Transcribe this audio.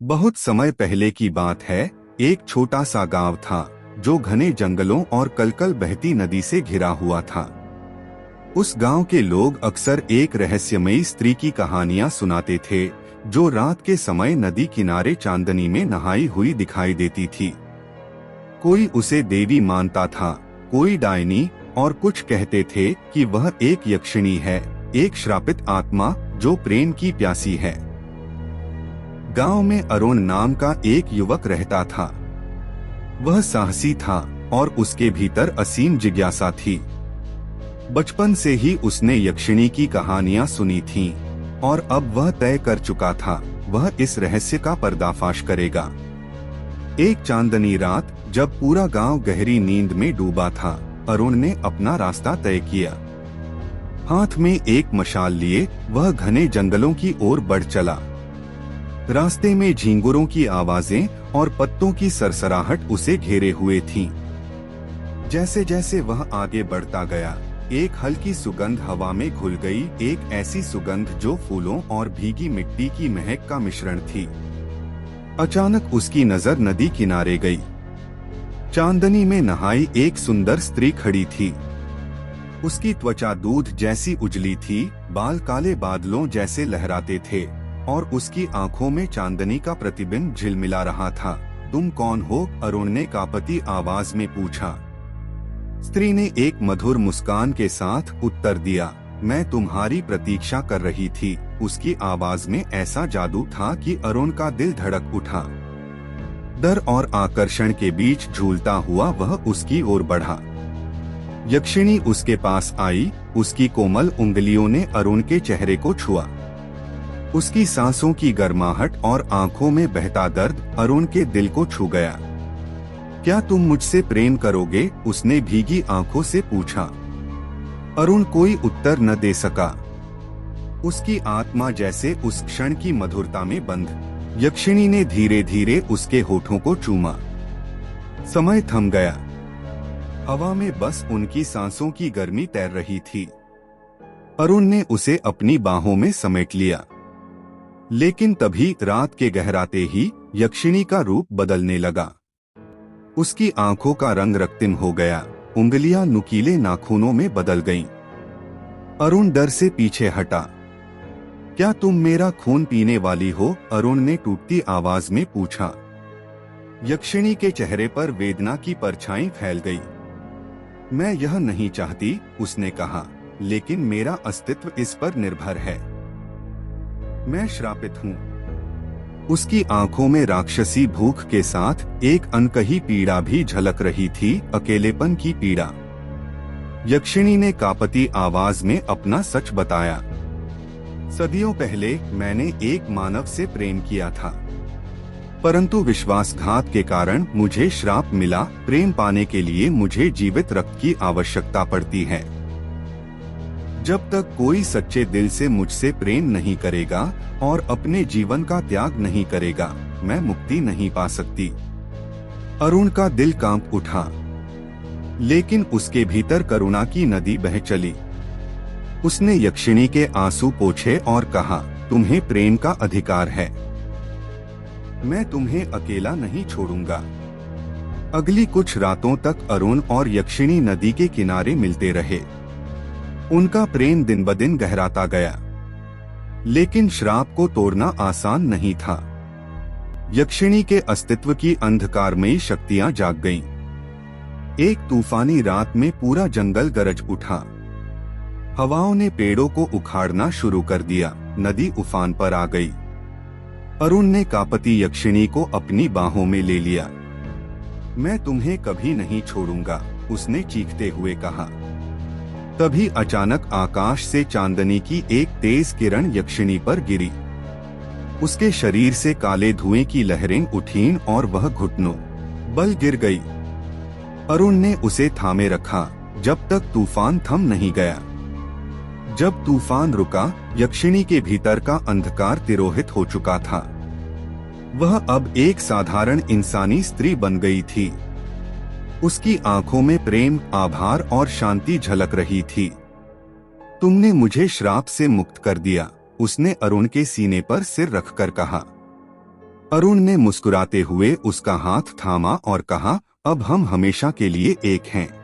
बहुत समय पहले की बात है। एक छोटा सा गांव था जो घने जंगलों और कलकल बहती नदी से घिरा हुआ था। उस गांव के लोग अक्सर एक रहस्यमयी स्त्री की कहानियां सुनाते थे जो रात के समय नदी किनारे चांदनी में नहाई हुई दिखाई देती थी। कोई उसे देवी मानता था, कोई डायनी, और कुछ कहते थे कि वह एक यक्षिणी है, एक श्रापित आत्मा जो प्रेम की प्यासी है। गांव में अरुण नाम का एक युवक रहता था। वह साहसी था और उसके भीतर असीम जिज्ञासा थी। बचपन से ही उसने यक्षिणी की कहानियां सुनी थीं और अब वह तय कर चुका था वह इस रहस्य का पर्दाफाश करेगा। एक चांदनी रात जब पूरा गांव गहरी नींद में डूबा था, अरुण ने अपना रास्ता तय किया। हाथ में एक मशाल लिए वह घने जंगलों की ओर बढ़ चला। रास्ते में झींगुरों की आवाजें और पत्तों की सरसराहट उसे घेरे हुए थीं। जैसे जैसे वह आगे बढ़ता गया, एक हल्की सुगंध हवा में घुल गई, एक ऐसी सुगंध जो फूलों और भीगी मिट्टी की महक का मिश्रण थी। अचानक उसकी नजर नदी किनारे गई। चांदनी में नहाई एक सुंदर स्त्री खड़ी थी। उसकी त्वचा दूध जैसी उजली थी, बाल काले बादलों जैसे लहराते थे और उसकी आंखों में चांदनी का प्रतिबिंब झिलमिला रहा था। तुम कौन हो? अरुण ने कांपती आवाज में पूछा। स्त्री ने एक मधुर मुस्कान के साथ उत्तर दिया, मैं तुम्हारी प्रतीक्षा कर रही थी। उसकी आवाज में ऐसा जादू था कि अरुण का दिल धड़क उठा। डर और आकर्षण के बीच झूलता हुआ वह उसकी ओर बढ़ा। यक्षिणी उसके पास आई। उसकी कोमल उंगलियों ने अरुण के चेहरे को छुआ। उसकी सांसों की गर्माहट और आंखों में बहता दर्द अरुण के दिल को छू गया। क्या तुम मुझसे प्रेम करोगे? उसने भीगी आंखों से पूछा। अरुण कोई उत्तर न दे सका। उसकी आत्मा जैसे उस क्षण की मधुरता में बंध। यक्षिणी ने धीरे धीरे उसके होठों को चूमा। समय थम गया। हवा में बस उनकी सांसों की गर्मी तैर रही थी। अरुण ने उसे अपनी बाहों में समेट लिया। लेकिन तभी रात के गहराते ही यक्षिणी का रूप बदलने लगा। उसकी आंखों का रंग रक्तिम हो गया, उंगलियां नुकीले नाखूनों में बदल गईं। अरुण डर से पीछे हटा। क्या तुम मेरा खून पीने वाली हो? अरुण ने टूटती आवाज में पूछा। यक्षिणी के चेहरे पर वेदना की परछाई फैल गई। मैं यह नहीं चाहती, उसने कहा, लेकिन मेरा अस्तित्व इस पर निर्भर है। मैं श्रापित हूँ। उसकी आंखों में राक्षसी भूख के साथ एक अनकही पीड़ा भी झलक रही थी, अकेलेपन की पीड़ा। यक्षिणी ने कांपती आवाज में अपना सच बताया। सदियों पहले मैंने एक मानव से प्रेम किया था, परंतु विश्वासघात के कारण मुझे श्राप मिला। प्रेम पाने के लिए मुझे जीवित रक्त की आवश्यकता पड़ती है। जब तक कोई सच्चे दिल से मुझसे प्रेम नहीं करेगा और अपने जीवन का त्याग नहीं करेगा, मैं मुक्ति नहीं पा सकती। अरुण का दिल कांप उठा, लेकिन उसके भीतर करुणा की नदी बह चली। उसने यक्षिणी के आंसू पोंछे और कहा, तुम्हें प्रेम का अधिकार है। मैं तुम्हें अकेला नहीं छोड़ूंगा। अगली कुछ रातों तक अरुण और यक्षिणी नदी के किनारे मिलते रहे। उनका प्रेम दिन ब दिन गहराता गया, लेकिन श्राप को तोड़ना आसान नहीं था। यक्षिणी के अस्तित्व की अंधकारमयी शक्तियां जाग गईं। एक तूफानी रात में पूरा जंगल गरज उठा। हवाओं ने पेड़ों को उखाड़ना शुरू कर दिया। नदी उफान पर आ गई। अरुण ने कांपती यक्षिणी को अपनी बाहों में ले लिया। मैं तुम्हें कभी नहीं छोड़ूंगा, उसने चीखते हुए कहा। तभी अचानक आकाश से चांदनी की एक तेज किरण यक्षिणी पर गिरी। उसके शरीर से काले धुएं की लहरें उठीं और वह घुटनों बल गिर गई। अरुण ने उसे थामे रखा जब तक तूफान थम नहीं गया। जब तूफान रुका, यक्षिणी के भीतर का अंधकार तिरोहित हो चुका था। वह अब एक साधारण इंसानी स्त्री बन गई थी। उसकी आंखों में प्रेम, आभार और शांति झलक रही थी। तुमने मुझे श्राप से मुक्त कर दिया, उसने अरुण के सीने पर सिर रखकर कहा। अरुण ने मुस्कुराते हुए उसका हाथ थामा और कहा, अब हम हमेशा के लिए एक हैं।